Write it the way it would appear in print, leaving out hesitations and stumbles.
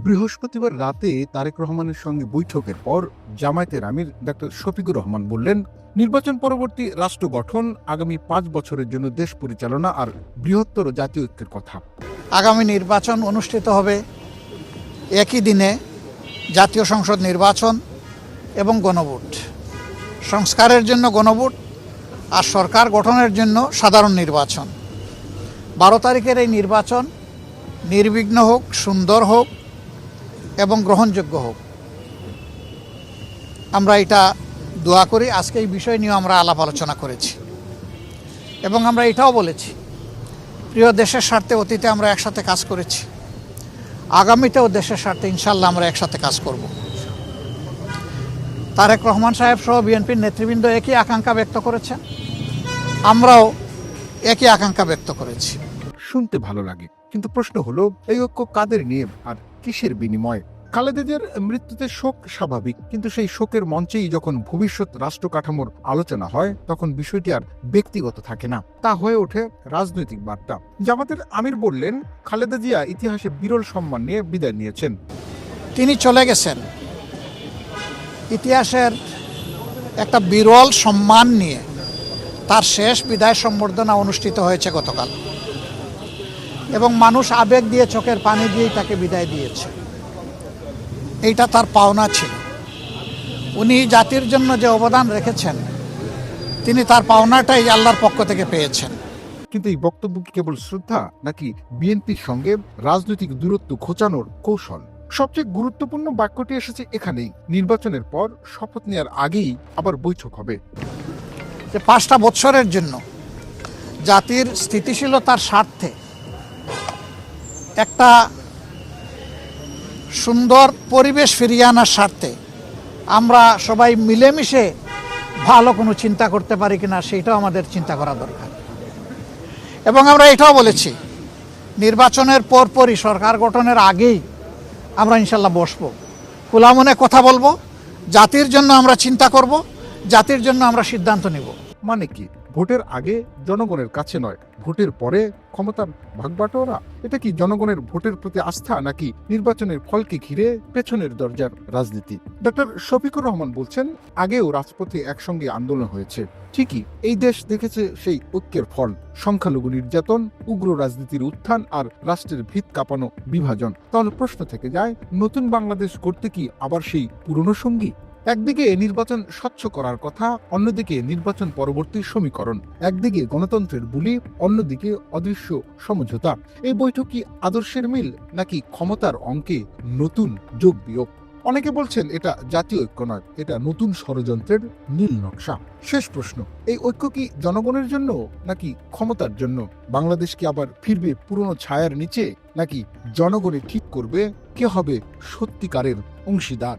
বৃহস্পতিবার রাতে তারেক রহমানের সঙ্গে বৈঠকের পর জামায়াতের আমির ডক্টর শফিকুর রহমান বললেন, নির্বাচন পরবর্তী রাষ্ট্র গঠন, আগামী 5 বছরের জন্য দেশ পরিচালনা আর বৃহত্তর জাতীয় ঐক্যের কথা। আগামী নির্বাচন অনুষ্ঠিত হবে একই দিনে জাতীয় সংসদ নির্বাচন এবং গণভোট। সংস্কারের জন্য গণভোট আর সরকার গঠনের জন্য সাধারণ নির্বাচন। 12 তারিখের এই নির্বাচন নির্বিঘ্ন হোক, সুন্দর হোক এবং গ্রহণযোগ্য হোক, আমরা এটা দোয়া করি। আজকে এই বিষয় নিয়ে আমরা আলাপ আলোচনা করেছি এবং আমরা এটাও বলেছি, প্রিয় দেশের স্বার্থে অতীতে আমরা একসাথে কাজ করেছি, আগামীতেও দেশের স্বার্থে ইনশাল্লাহ আমরা একসাথে কাজ করব। তারেক রহমান সাহেব সহ বিএনপির নেতৃবৃন্দ একই আকাঙ্ক্ষা ব্যক্ত করেছেন, আমরাও একই আকাঙ্ক্ষা ব্যক্ত করেছি। শুনতে ভালো লাগে, কিন্তু প্রশ্ন হলো, এই ঐক্য কাদের নিয়ে আর কিসের বিনিময়ে? খালেদা জিয়ার মৃত্যুতে শোক স্বাভাবিক, কিন্তু সেই শোকের মঞ্চেই যখন ভবিষ্যৎ রাষ্ট্র কাঠামোর আলোচনা হয়, তখন বিষয়টি আর ব্যক্তিগত থাকে না, তা হয়ে ওঠে রাজনৈতিক বার্তা। জামাতের আমির বললেন, খালেদা জিয়া ইতিহাসে বিরল সম্মান নিয়ে বিদায় নিয়েছেন। তিনি চলে গেছেন ইতিহাসের একটা বিরল সম্মান নিয়ে। তার শেষ বিদায় সম্বর্ধনা অনুষ্ঠিত হয়েছে গতকাল এবং মানুষ আবেগ দিয়ে, চোখের পানি দিয়েই তাকে বিদায় দিয়েছে। এইটা তার পাওনা ছিল। উনি জাতির জন্য যে অবদান রেখেছেন, তিনি তার পাওনাটাই আল্লাহর পক্ষ থেকে পেয়েছেন। কিন্তু এই বক্তব্য কি কেবল শ্রদ্ধা, নাকি বিএনপির সঙ্গে রাজনৈতিক দূরত্ব ঘোচানোর কৌশল? সবচেয়ে গুরুত্বপূর্ণ বাক্যটি এসেছে এখানেই, নির্বাচনের পর শপথ নেওয়ার আগেই আবার বৈঠক হবে। যে 5টা বছরের জন্য জাতির স্থিতিশীলতার স্বার্থে একটা সুন্দর পরিবেশ ফিরিয়ে আনার স্বার্থে আমরা সবাই মিলেমিশে ভালো কোনো চিন্তা করতে পারি কিনা, সেইটাও আমাদের চিন্তা করা দরকার। এবং আমরা এটাও বলেছি, নির্বাচনের পরপরই, সরকার গঠনের আগেই আমরা ইনশাল্লাহ বসবো, খোলা মনে কথা বলবো, জাতির জন্য আমরা চিন্তা করব, জাতির জন্য আমরা সিদ্ধান্ত নিব। মানে কি, ভোটের আগে জনগণের কাছে নয়, ভোটের পরে ক্ষমতার ভাগবাটোয়ারা? এটা কি জনগণের ভোটের প্রতি আস্থা, নাকি নির্বাচনের ফলকে ঘিরে পেছনের দরজার রাজনীতি? ডক্টর শফিকুর রহমান বলছেন, আগেও রাজপথে একসঙ্গে আন্দোলন হয়েছে, ঠিকই এই দেশ দেখেছে সেই ঐক্যের ফল, সংখ্যালঘু নির্যাতন, উগ্র রাজনীতির উত্থান আর রাষ্ট্রের ভিত কাঁপানো বিভাজন। তাহলে প্রশ্ন থেকে যায়, নতুন বাংলাদেশ করতে কি আবার সেই পুরনো সঙ্গী? একদিকে নির্বাচন স্বচ্ছ করার কথা, অন্যদিকে নির্বাচন পরবর্তী সমীকরণ, একদিকে গণতন্ত্রের বুলি, অন্যদিকে অদৃশ্য সমঝোতা। এই বৈঠক কি আদর্শের মিল, নাকি ক্ষমতার অঙ্কে নতুন যোগ বিয়োগ? অনেকে বলছেন এটা জাতীয় ঐক্য নয়, এটা নতুন ষড়যন্ত্রের নীল নকশা। শেষ প্রশ্ন, এই ঐক্য কি জনগণের জন্য, নাকি ক্ষমতার জন্য? বাংলাদেশ কি আবার ফিরবে পুরনো ছায়ার নিচে, নাকি জনগণই ঠিক করবে কে হবে সত্যিকারের অংশীদার?